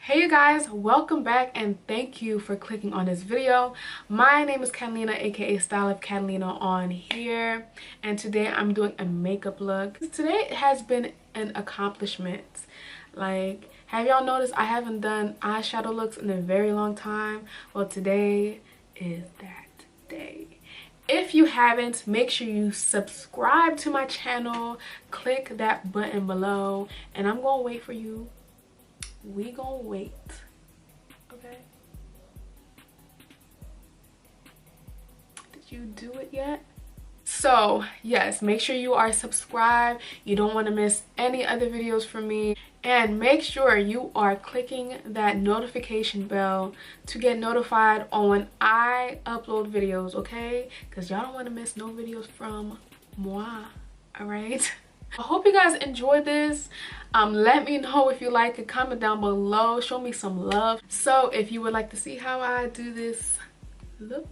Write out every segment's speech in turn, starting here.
Hey you guys, welcome back and thank you for clicking on this video. My name is Catalina, aka Style of Catalina on here, and today I'm doing a makeup look. Today has been an accomplishment. Like, have y'all noticed I haven't done eyeshadow looks in a very long time? Well, today is that day. If you haven't, make sure you subscribe to my channel, click that button below, and I'm gonna wait for you. We gonna wait, okay? Did you do it yet? So yes, make sure you are subscribed. You don't want to miss any other videos from me, and make sure you are clicking that notification bell to get notified on when I upload videos, okay? Because y'all don't want to miss no videos from moi, all right? I hope you guys enjoyed this. Let me know if you like it. Comment down below, show me some love. So if you would like to see how I do this look,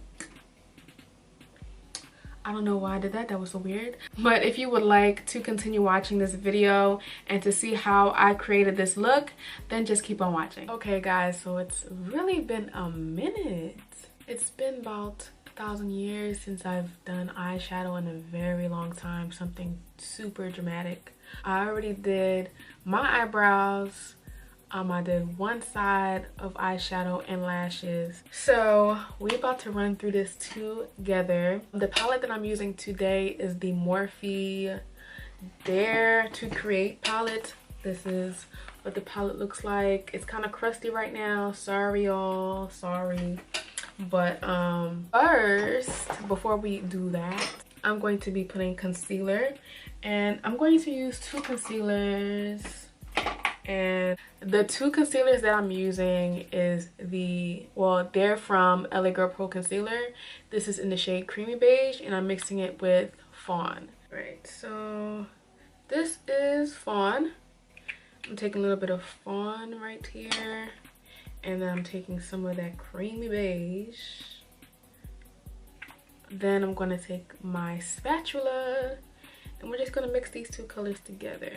I don't know why I did that, that was so weird. But if you would like to continue watching this video and to see how I created this look, then just keep on watching. Okay guys, so it's really been a minute. It's been about 1,000 years since I've done eyeshadow in a very long time, something super dramatic. I already did my eyebrows. I did one side of eyeshadow and lashes. So we're about to run through this together. The palette that I'm using today is the Morphe Dare to Create palette. This is what the palette looks like. It's kind of crusty right now. Sorry y'all, sorry. But first, before we do that, I'm going to be putting concealer, and I'm going to use two concealers. And the two concealers that I'm using is they're from LA Girl Pro Concealer. This is in the shade Creamy Beige, and I'm mixing it with Fawn. Right, so this is Fawn. I'm taking a little bit of Fawn right here, and then I'm taking some of that Creamy Beige. Then I'm going to take my spatula, and we're just going to mix these two colors together.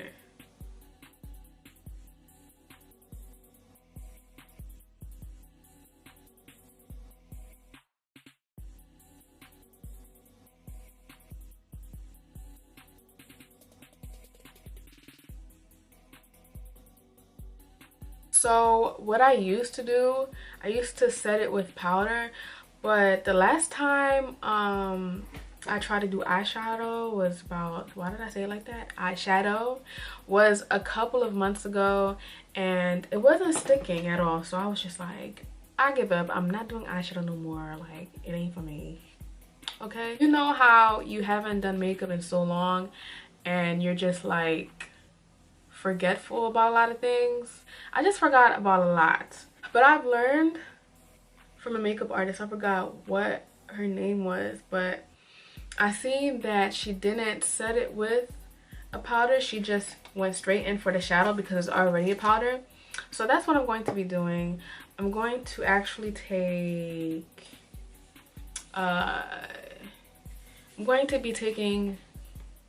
So what I used to do, I used to set it with powder, but the last time I tried to do eyeshadow was about, why did I say it like that? Eyeshadow was a couple of months ago, and it wasn't sticking at all. So I was just like, I give up. I'm not doing eyeshadow no more. Like, it ain't for me. Okay? You know how you haven't done makeup in so long and you're just like forgetful about a lot of things? I just forgot about a lot. But I've learned from a makeup artist, I forgot what her name was, but I seen that she didn't set it with a powder. She just went straight in for the shadow because it's already a powder. So that's what I'm going to be doing. I'm going to actually take I'm going to be taking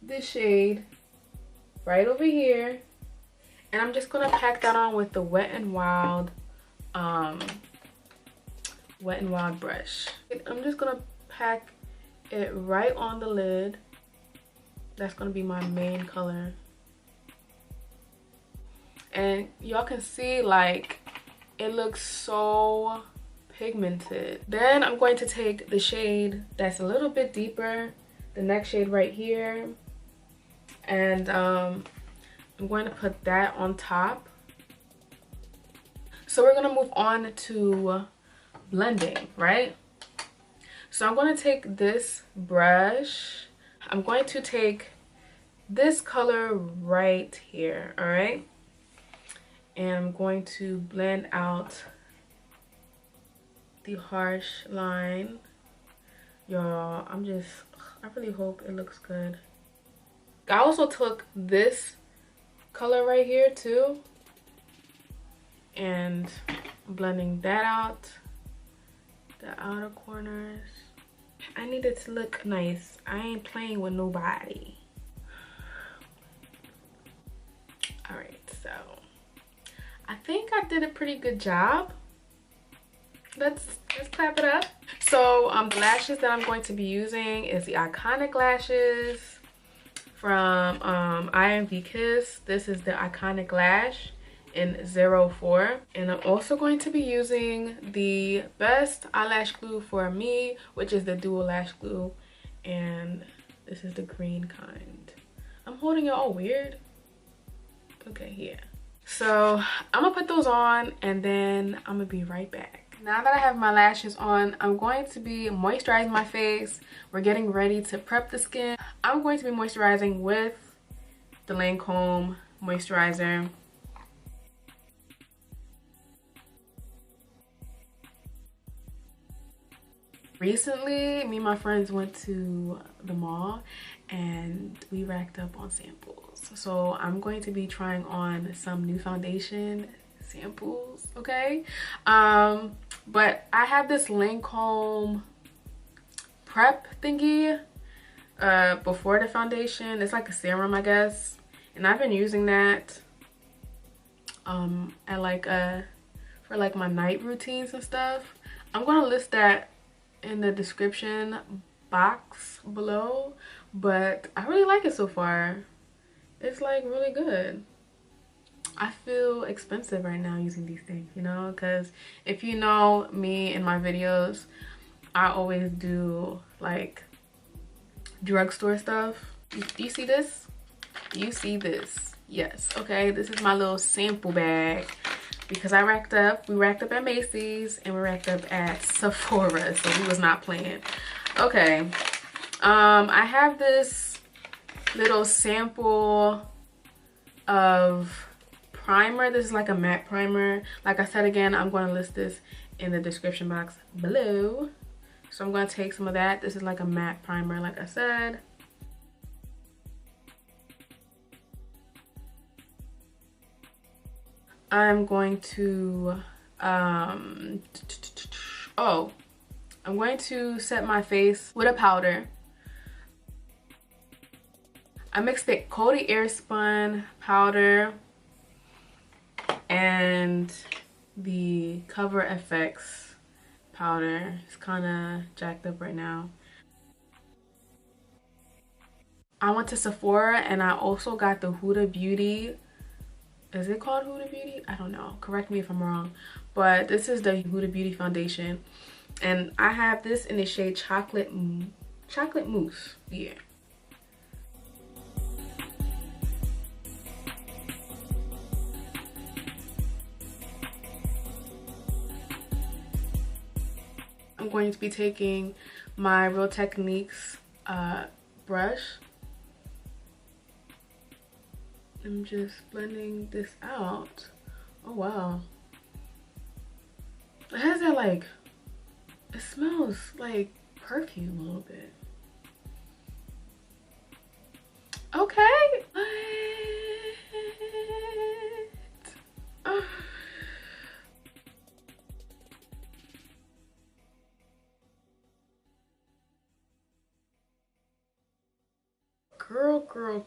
this shade right over here, and I'm just gonna pack that on with the Wetnwild brush. I'm just gonna pack it right on the lid. That's gonna be my main color, and y'all can see like it looks so pigmented. Then I'm going to take the shade that's a little bit deeper, the next shade right here, and I'm going to put that on top. So we're gonna move on to blending, right? So I'm going to take this brush. I'm going to take this color right here, all right? And I'm going to blend out the harsh line. Y'all, I really hope it looks good. I also took this color right here too, and blending that out, the outer corners. I need it to look nice. I ain't playing with nobody. All right, so I think I did a pretty good job. Let's clap it up. So the lashes that I'm going to be using is the Iconic lashes from IMV Kiss. This is the Iconic Lash in 04. And I'm also going to be using the best eyelash glue for me, which is the Dual Lash Glue. And this is the green kind. I'm holding it all weird. Okay, yeah. So I'm gonna put those on and then I'm gonna be right back. Now that I have my lashes on, I'm going to be moisturizing my face. We're getting ready to prep the skin. I'm going to be moisturizing with the Lancôme moisturizer. Recently, me and my friends went to the mall and we racked up on samples. So I'm going to be trying on some new foundation samples, okay? But I have this Lancôme prep thingy before the foundation. It's like a serum, I guess. And I've been using that at like for like my night routines and stuff. I'm gonna list that in the description box below, but I really like it so far. It's like really good. I feel expensive right now using these things, you know, because if you know me in my videos, I always do like drugstore stuff. Do you see this? Do you see this? Yes. Okay, this is my little sample bag because I racked up. We racked up at Macy's and we racked up at Sephora, so we was not playing. Okay, I have this little sample of primer. This is like a matte primer. Like I said again, I'm going to list this in the description box below. So I'm going to take some of that. This is like a matte primer, like I said. I'm going to I'm going to set my face with a powder. I mixed the Coty airspun powder and the Coverfx powder. It's kind of jacked up right now. I went to Sephora and I also got the Huda Beauty. Is it called Huda Beauty? I don't know. Correct me if I'm wrong. But this is the Huda Beauty foundation. And I have this in the shade Chocolate Mousse. Yeah. I'm going to be taking my Real Techniques brush. I'm just blending this out. Oh wow. It has that like, it smells like perfume a little bit. Okay. What?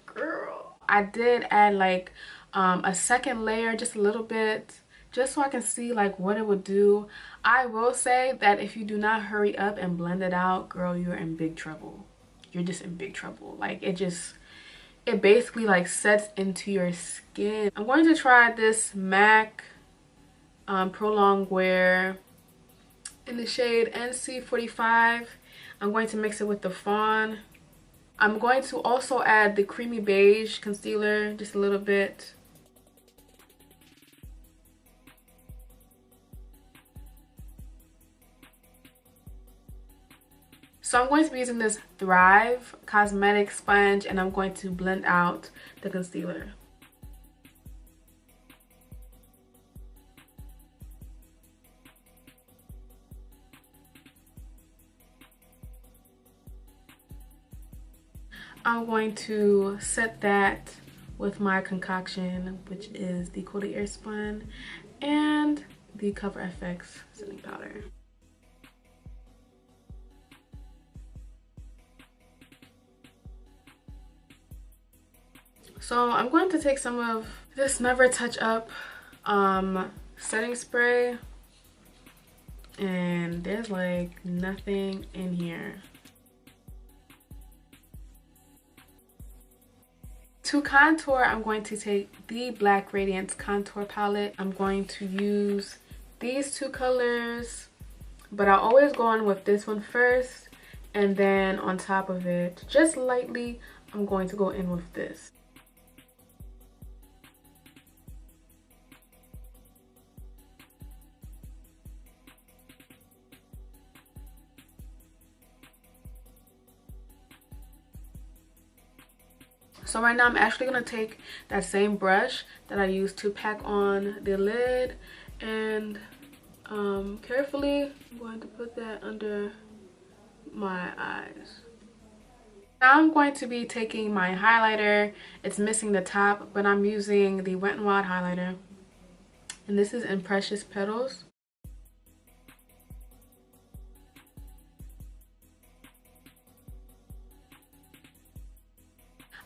Girl. I did add like a second layer, just a little bit, just so I can see like what it would do. I will say that if you do not hurry up and blend it out, girl, you're in big trouble. You're just in big trouble. Like it basically like sets into your skin. I'm going to try this MAC Prolonged Wear in the shade NC45. I'm going to mix it with the Fawn. I'm going to also add the Creamy Beige concealer, just a little bit. So I'm going to be using this Thrive Cosmetic sponge and I'm going to blend out the concealer. I'm going to set that with my concoction, which is the Coty Airspun and the Coverfx setting powder. So I'm going to take some of this Never Touch Up setting spray, and there's like nothing in here. To contour, I'm going to take the Blackradiance contour palette. I'm going to use these two colors, but I always go on with this one first, and then on top of it, just lightly, I'm going to go in with this. So right now I'm actually going to take that same brush that I used to pack on the lid, and carefully I'm going to put that under my eyes. Now I'm going to be taking my highlighter. It's missing the top, but I'm using the Wetnwild highlighter, and this is in Precious Petals.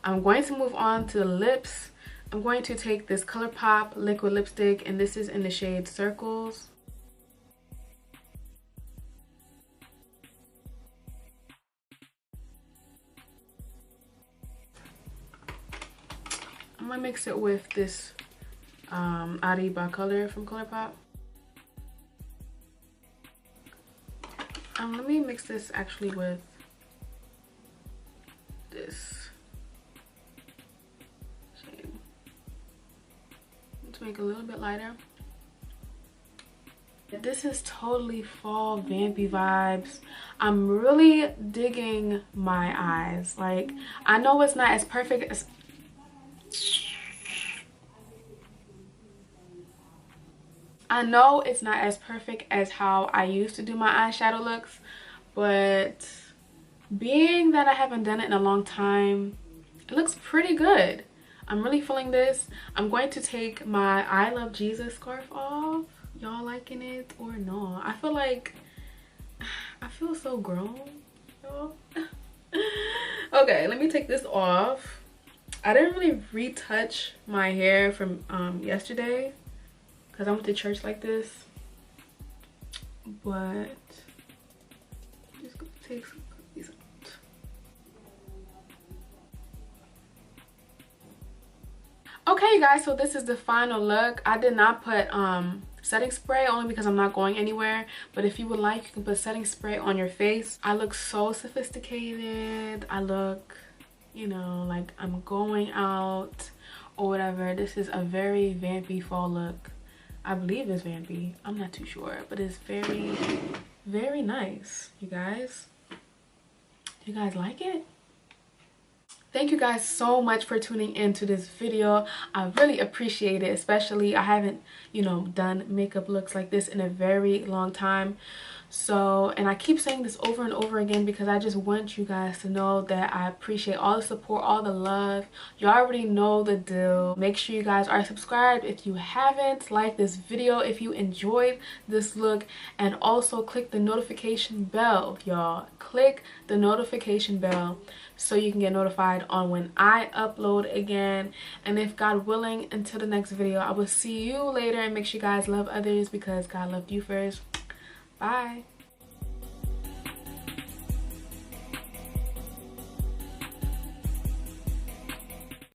I'm going to move on to the lips. I'm going to take this Colourpop liquid lipstick, and this is in the shade Circles. I'm gonna mix it with this Arriba color from Colourpop. Let me mix this actually with this shade to make it a little bit lighter. This is totally fall vampy vibes. I'm really digging my eyes. Like, I know it's not as perfect as how I used to do my eyeshadow looks, but being that I haven't done it in a long time, it looks pretty good. I'm really feeling this. I'm going to take my I Love Jesus scarf off. Y'all liking it or no? I feel like I feel so grown, y'all. Okay, let me take this off. I didn't really retouch my hair from yesterday because I went to church like this, but I'm just gonna take some cookies out. Okay, you guys, so this is the final look. I did not put setting spray only because I'm not going anywhere, but if you would like, you can put setting spray on your face. I look so sophisticated. I look, you know, like I'm going out or whatever. This is a very vampy fall look. I believe it's vampy. I'm not too sure, but it's very, very nice, you guys. Do you guys like it? Thank you guys so much for tuning into this video. I really appreciate it, especially I haven't, you know, done makeup looks like this in a very long time. So, and I keep saying this over and over again because I just want you guys to know that I appreciate all the support, all the love. You already know the deal. Make sure you guys are subscribed if you haven't. Like this video if you enjoyed this look, and also click the notification bell, y'all. Click the notification bell so you can get notified on when I upload again. And if God willing, until the next video, I will see you later, and make sure you guys love others because God loved you first. Bye.